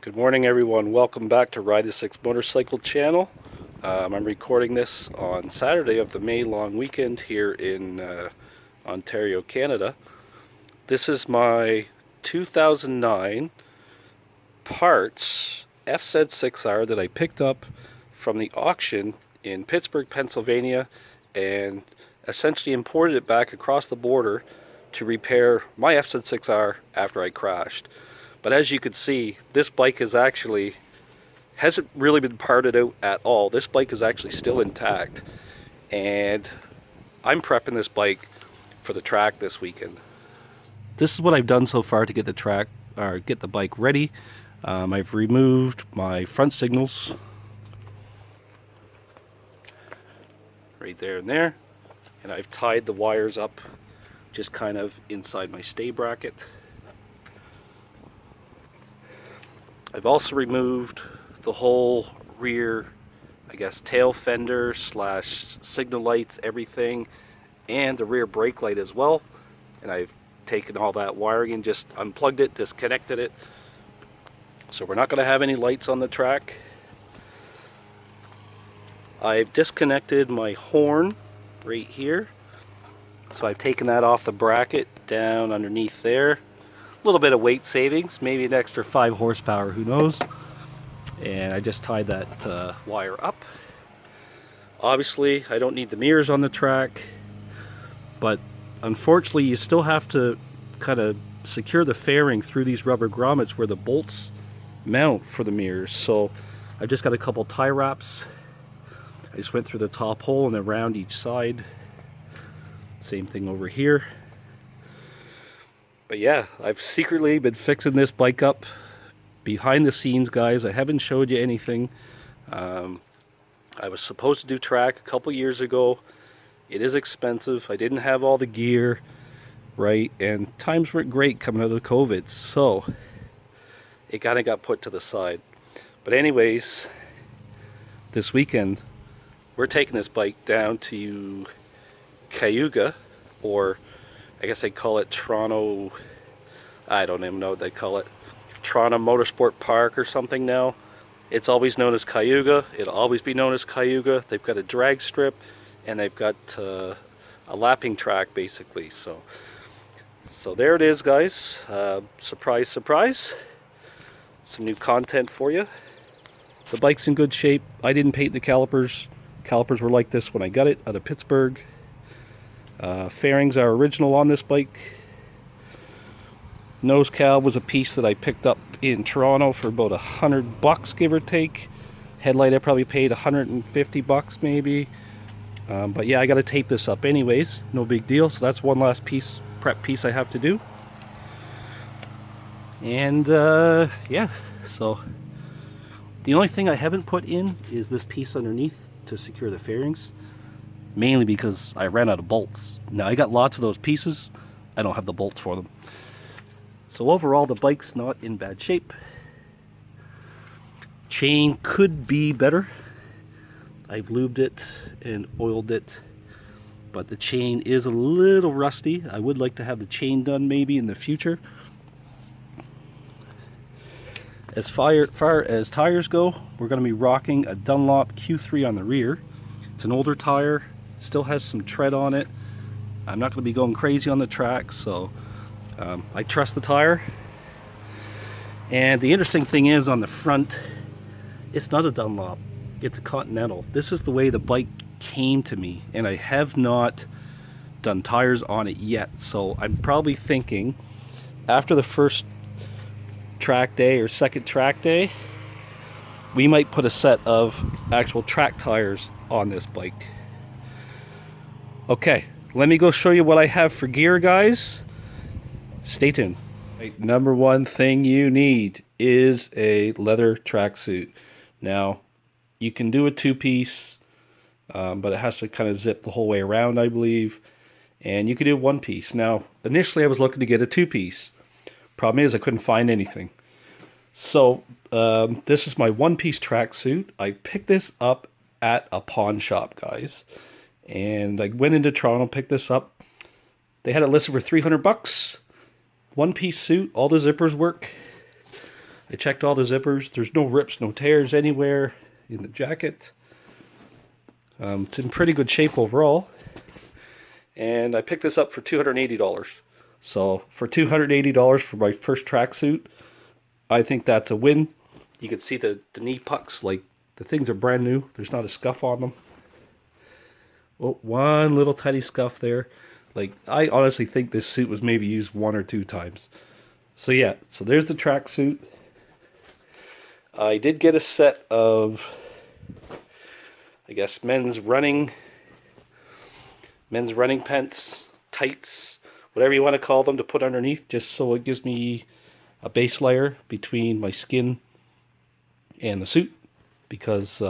Good morning, everyone. Welcome back to Ride the Six Motorcycle channel. I'm recording this on Saturday of the May long weekend here in Ontario, Canada. This is my 2009 parts FZ6R that I picked up from the auction in Pittsburgh, Pennsylvania, and essentially imported it back across the border to repair my FZ6R after I crashed. But as you can see, this bike hasn't really been parted out at all. This bike is actually still intact, and I'm prepping this bike for the track this weekend. This is what I've done so far to get the bike ready. I've removed my front signals right there and there, and I've tied the wires up just kind of inside my stay bracket. I've also removed the whole rear, tail fender slash signal lights, everything, and the rear brake light as well. And I've taken all that wiring and just unplugged it, disconnected it. So we're not going to have any lights on the track. I've disconnected my horn right here. So I've taken that off the bracket down underneath there. A little bit of weight savings, maybe an extra 5 horsepower, who knows. And I just tied that wire up. Obviously I don't need the mirrors on the track, but unfortunately you still have to kind of secure the fairing through these rubber grommets where the bolts mount for the mirrors. So I've just got a couple tie wraps. I just went through the top hole and around each side. Same thing over here. But yeah, I've secretly been fixing this bike up behind the scenes, guys. I haven't showed you anything. I was supposed to do track a couple years ago. It is expensive. I didn't have all the gear, right? And times weren't great coming out of COVID, so it kind of got put to the side. But anyways, this weekend, we're taking this bike down to Cayuga, or I guess they call it Toronto, I don't even know what they call it, Toronto Motorsport Park or something now. It's always known as Cayuga. It'll always be known as Cayuga. They've got a drag strip and they've got a lapping track basically. So there it is, guys. Surprise, surprise. Some new content for you. The bike's in good shape. I didn't paint the calipers. Calipers were like this when I got it out of Pittsburgh. Fairings are original on this bike. Nose cab was a piece that I picked up in Toronto for about $100, give or take. Headlight I probably paid $150 maybe. But yeah, I got to tape this up anyways. No big deal. So that's one last prep piece I have to do. And yeah, so the only thing I haven't put in is this piece underneath to secure the fairings. Mainly because I ran out of bolts. Now I got lots of those pieces. I don't have the bolts for them. So overall the bike's not in bad shape. Chain could be better. I've lubed it and oiled it, but the chain is a little rusty. I would like to have the chain done maybe in the future. As far as tires go, we're going to be rocking a Dunlop Q3 on the rear. It's an older tire. Still has some tread on it. I'm not going to be going crazy on the track, so I trust the tire. And the interesting thing is, on the front, it's not a Dunlop, it's a Continental. This is the way the bike came to me, and I have not done tires on it yet. So I'm probably thinking after the first track day or second track day, we might put a set of actual track tires on this bike. Okay, let me go show you what I have for gear, guys. Stay tuned. Right, number one thing you need is a leather tracksuit. Now, you can do a two-piece, but it has to kind of zip the whole way around, I believe. And you can do one piece. Now, initially I was looking to get a two-piece. Problem is I couldn't find anything. So, this is my one-piece tracksuit. I picked this up at a pawn shop, guys. And I went into Toronto, picked this up. They had it listed for $300. One-piece suit, all the zippers work. I checked all the zippers. There's no rips, no tears anywhere in the jacket. It's in pretty good shape overall. And I picked this up for $280. So for $280 for my first tracksuit, I think that's a win. You can see the knee pucks, like the things are brand new. There's not a scuff on them. Oh, one little tiny scuff there. Like, I honestly think this suit was maybe used 1 or 2 times. So yeah, so there's the tracksuit. I did get a set of, I guess, men's running pants, tights, whatever you want to call them, to put underneath, just so it gives me a base layer between my skin and the suit, because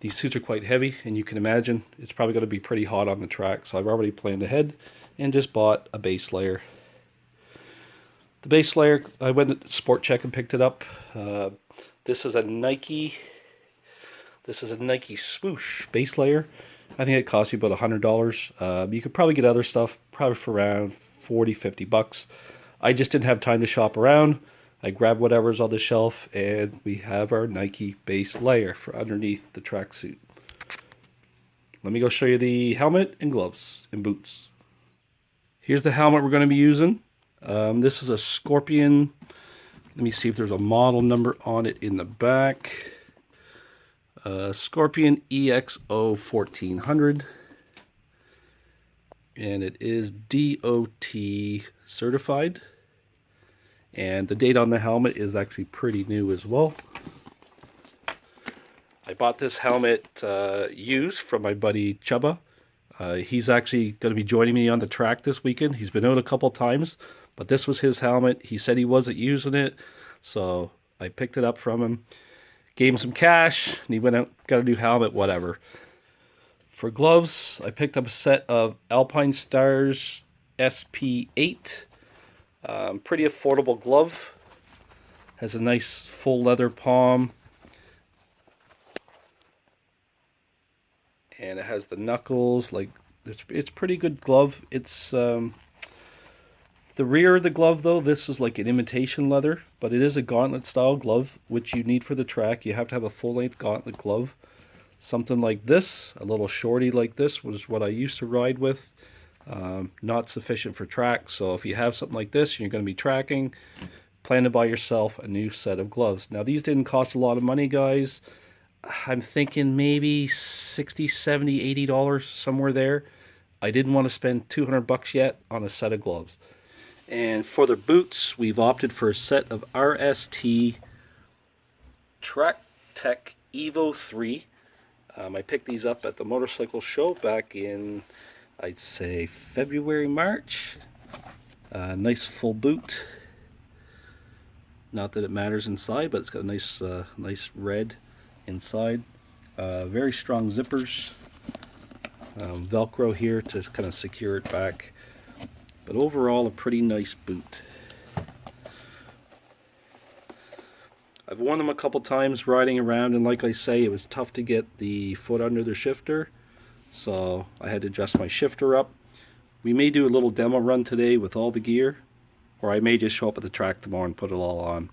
these suits are quite heavy, and you can imagine it's probably going to be pretty hot on the track. So I've already planned ahead and just bought a base layer. The base layer, I went to Sport Check and picked it up. This is a Nike swoosh base layer. I think it costs you about $100. You could probably get other stuff probably for around 40-50 bucks. I just didn't have time to shop around. I grabbed whatever's on the shelf, and we have our Nike base layer for underneath the tracksuit. Let me go show you the helmet and gloves and boots. Here's the helmet we're going to be using. This is a Scorpion. Let me see if there's a model number on it in the back. Scorpion EXO 1400. And it is DOT certified. And the date on the helmet is actually pretty new as well. I bought this helmet used from my buddy Chubba. He's actually going to be joining me on the track this weekend. He's been out a couple times, but this was his helmet. He said he wasn't using it, so I picked it up from him. Gave him some cash, and he went out, got a new helmet, whatever. For gloves, I picked up a set of Alpine Stars SP8. Pretty affordable glove. Has a nice full leather palm. And it has the knuckles. Like, it's pretty good glove. It's the rear of the glove, though, this is like an imitation leather, but it is a gauntlet style glove, which you need for the track. You have to have a full length gauntlet glove. Something like this, a little shorty like this, was what I used to ride with. Not sufficient for track, so if you have something like this and you're going to be tracking, plan to buy yourself a new set of gloves. Now, these didn't cost a lot of money, guys. I'm thinking maybe $60, $70, $80, somewhere there. I didn't want to spend 200 bucks yet on a set of gloves. And for the boots, we've opted for a set of RST Track Tech Evo 3. I picked these up at the motorcycle show back in, I'd say, February, March. Nice full boot. Not that it matters inside, but it's got a nice red inside. Very strong zippers. Velcro here to kind of secure it back. But overall, a pretty nice boot. I've worn them a couple times riding around, and like I say, it was tough to get the foot under the shifter, so I had to adjust my shifter up. We may do a little demo run today with all the gear, or I may just show up at the track tomorrow and put it all on.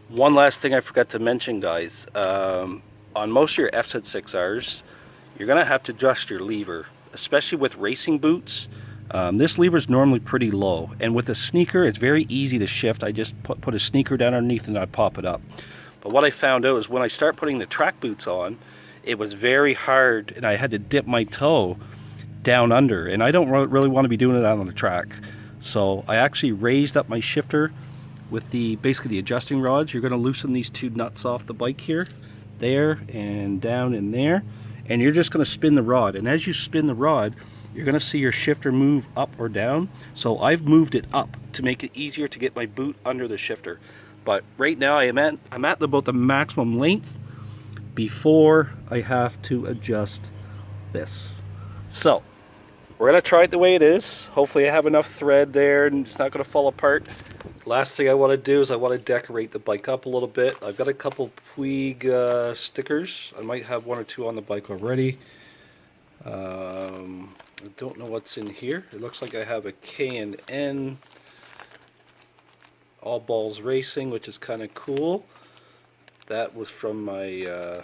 One last thing I forgot to mention, guys. On most of your FZ6Rs, you're going to have to adjust your lever, especially with racing boots. This lever is normally pretty low, and with a sneaker it's very easy to shift. I just put a sneaker down underneath and I pop it up. But what I found out is when I start putting the track boots on, it was very hard, and I had to dip my toe down under, and I don't really want to be doing it out on the track. So I actually raised up my shifter with basically the adjusting rods. You're going to loosen these 2 nuts off the bike here, there, and down in there, and you're just going to spin the rod. And as you spin the rod, you're going to see your shifter move up or down. So I've moved it up to make it easier to get my boot under the shifter. But right now I'm at about the maximum length before I have to adjust this. So we're going to try it the way it is. Hopefully I have enough thread there and it's not going to fall apart. Last thing I want to do is I want to decorate the bike up a little bit. I've got a couple Puig stickers. I might have 1 or 2 on the bike already. I don't know what's in here. It looks like I have a K&N All Balls Racing, which is kind of cool. That was from my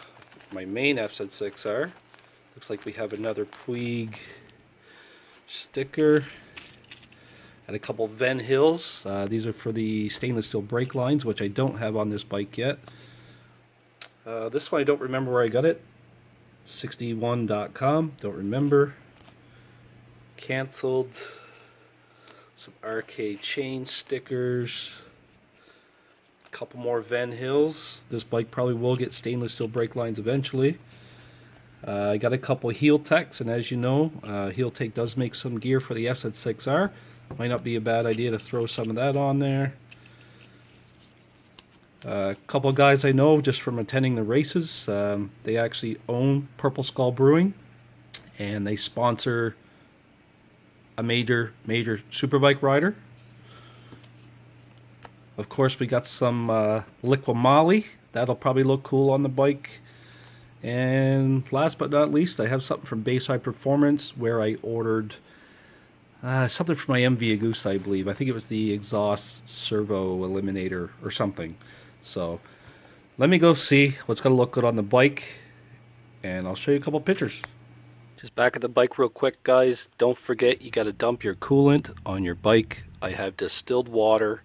my main FZ6R. Looks like we have another Puig sticker and a couple Ven Hills. These are for the stainless steel brake lines, which I don't have on this bike yet. This one I don't remember where I got it. 61.com, don't remember. Cancelled. Some RK chain stickers. A couple more Ven Hills. This bike probably will get stainless steel brake lines eventually. I got a couple Heel Techs, and as you know, Heel Tech does make some gear for the FZ6R. Might not be a bad idea to throw some of that on there. A couple of guys I know just from attending the races. They actually own Purple Skull Brewing, and they sponsor a major superbike rider. Of course, we got some Liqui Moly. That'll probably look cool on the bike. And last but not least, I have something from Bayside Performance where I ordered something for my MV Goose, I believe. I think it was the exhaust servo eliminator or something. So let me go see what's going to look good on the bike, and I'll show you a couple pictures. Just back at the bike real quick, guys. Don't forget, you got to dump your coolant on your bike. I have distilled water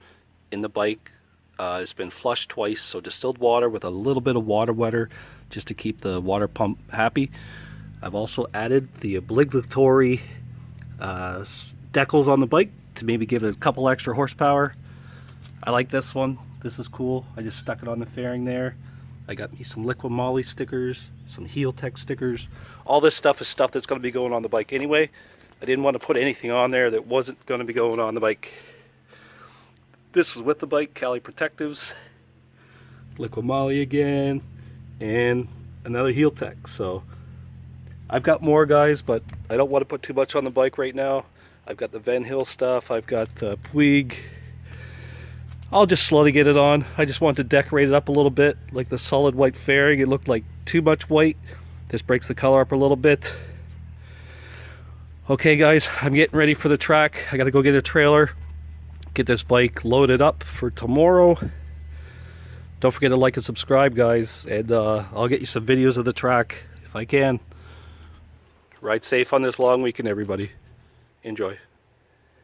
in the bike. It's been flushed twice, so distilled water with a little bit of water wetter just to keep the water pump happy. I've also added the obligatory decals on the bike to maybe give it a couple extra horsepower. I like this one. This is cool. I just stuck it on the fairing there. I got me some Liqui Moly stickers, some Heel Tech stickers. All this stuff is stuff that's going to be going on the bike anyway. I didn't want to put anything on there that wasn't going to be going on the bike. This was with the bike, Cali Protectives, Liqui Moly again, and another Heel Tech. So I've got more, guys, but I don't want to put too much on the bike right now. I've got the Ven Hill stuff. I've got Puig. I'll just slowly get it on. I just want to decorate it up a little bit, like the solid white fairing. It looked like too much white. This breaks the color up a little bit. Okay, guys, I'm getting ready for the track. I got to go get a trailer, get this bike loaded up for tomorrow. Don't forget to like and subscribe, guys, and I'll get you some videos of the track if I can. Ride safe on this long weekend, everybody. Enjoy.